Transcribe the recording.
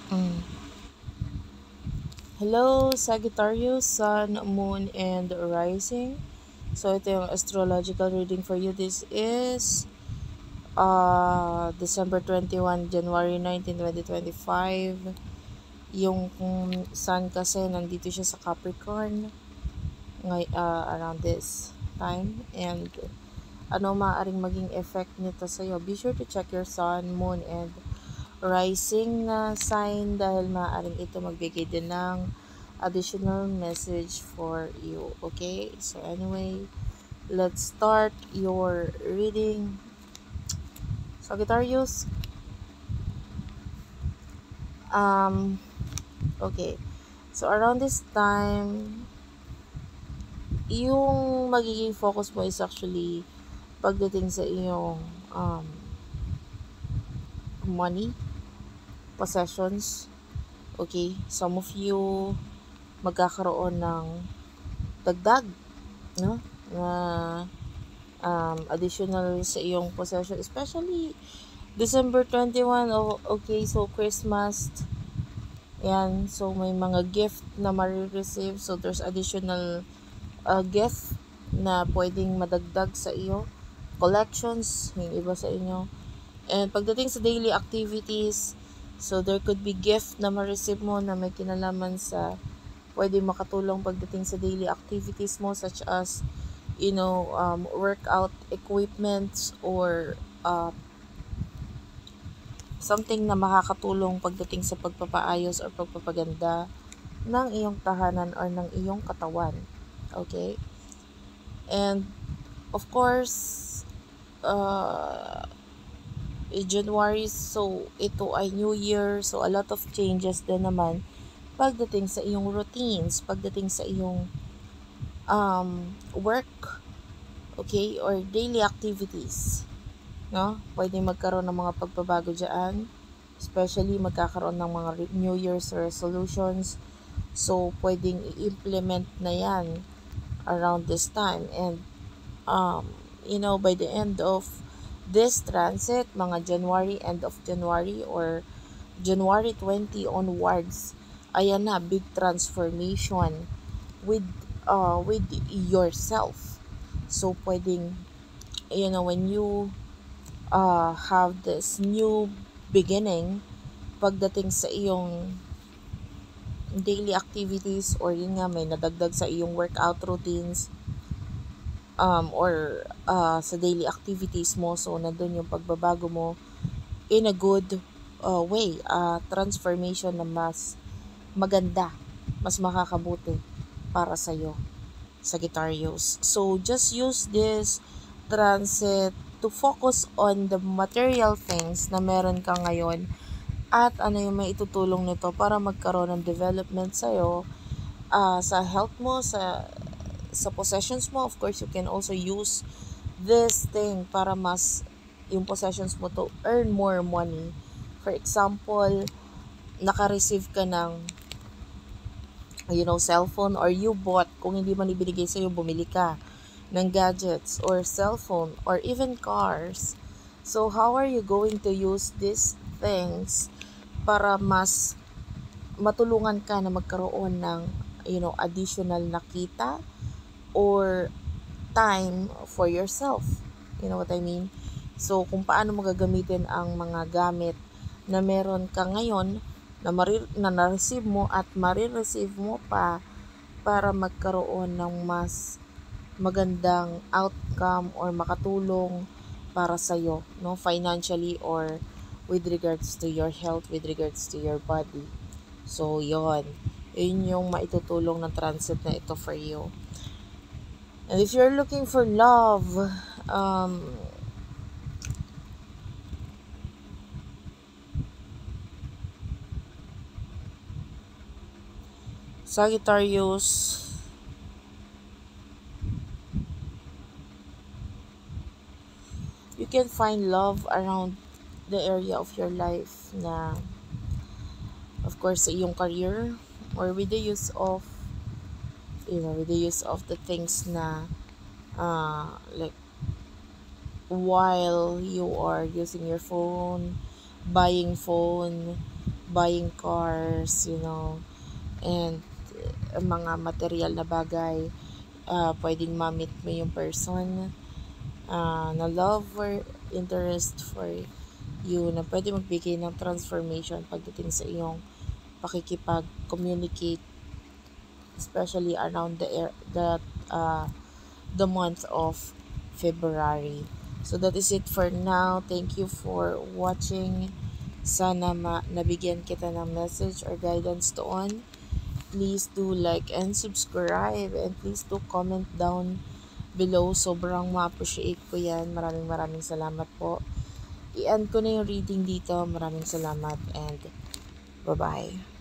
Mm. Hello, Sagittarius, Sun, Moon, and Rising. So, ito yung astrological reading for you. This is December 21, January 19, 2025. Yung Sun kasi nandito siya sa Capricorn around this time. And ano maaaring maging effect nito sa'yo? Be sure to check your Sun, Moon, and Rising na sign dahil maaaring ito magbigay din ng additional message for you. Okay? So anyway, let's start your reading. Sagittarius. Um, okay. So around this time, yung magiging focus mo is actually pagdating sa iyong money, possessions. Okay? Some of you magkakaroon ng dagdag, no? Na additional sa iyong possession, especially December 21. Oh, okay, so Christmas, yan, so may mga gift na marireceive, so there's additional gift na pwedeng madagdag sa iyo, collections, yung iba sa inyo. And pagdating sa daily activities, so there could be gift na ma-receive mo na may kinalaman sa pwede makatulong pagdating sa daily activities mo, such as workout equipments or something na makakatulong pagdating sa pagpapaayos or pagpapaganda ng iyong tahanan or ng iyong katawan. Okay? And of course, January, so ito ay New Year, so a lot of changes din naman pagdating sa iyong routines, pagdating sa iyong work, okay, or daily activities, no? Pwede magkaroon ng mga pagbabago diyan, especially magkakaroon ng mga New Year's resolutions. So, pwedeng i-implement na yan around this time. And, by the end of this transit, mga January, end of January, or January 20 onwards, ayan na, big transformation with with yourself. So, pwedeng, when you have this new beginning pagdating sa iyong daily activities, or yun nga, may nadagdag sa iyong workout routines, or sa daily activities mo, so nandun yung pagbabago mo in a good way, transformation na mas maganda, mas makakabuti para sa iyo, Sagittarius. So just use this transit to focus on the material things na meron ka ngayon, at ano yung may itutulong nito para magkaroon ng development sa'yo, sa health mo, sa possessions mo. Of course, you can also use this thing para mas yung possessions mo to earn more money. For example, naka-receive ka ng cellphone, or you bought, kung hindi man ibinigay sa'yo, bumili ka ng gadgets or cellphone or even cars. So, how are you going to use these things para mas matulungan ka na magkaroon ng additional na kita or time for yourself? You know what I mean? So, kung paano mo gagamitin ang mga gamit na meron ka ngayon na na-receive mo at marireceive mo pa para magkaroon ng mas magandang outcome or makatulong para sa iyo, no, financially or with regards to your health, with regards to your body. So, yun yung maitutulong ng transit na ito for you. And if you're looking for love, Sagittarius, you can find love around the area of your life na, of course, sa iyong career, or with the use of the things na like while you are using your phone, buying phone, buying cars, and mga material na bagay. Pwedeng ma-meet mo yung person na love or interest for you, na pwede magbigay ng transformation pagdating sa iyong pakikipag-communicate, especially around the month of February. So that is it for now. Thank you for watching. Sana nabigyan kita ng message or guidance doon. Please do like and subscribe, and please do comment down below. Sobrang ma-appreciate ko yan. Maraming salamat po. I-end ko na yung reading dito. Maraming salamat and bye-bye.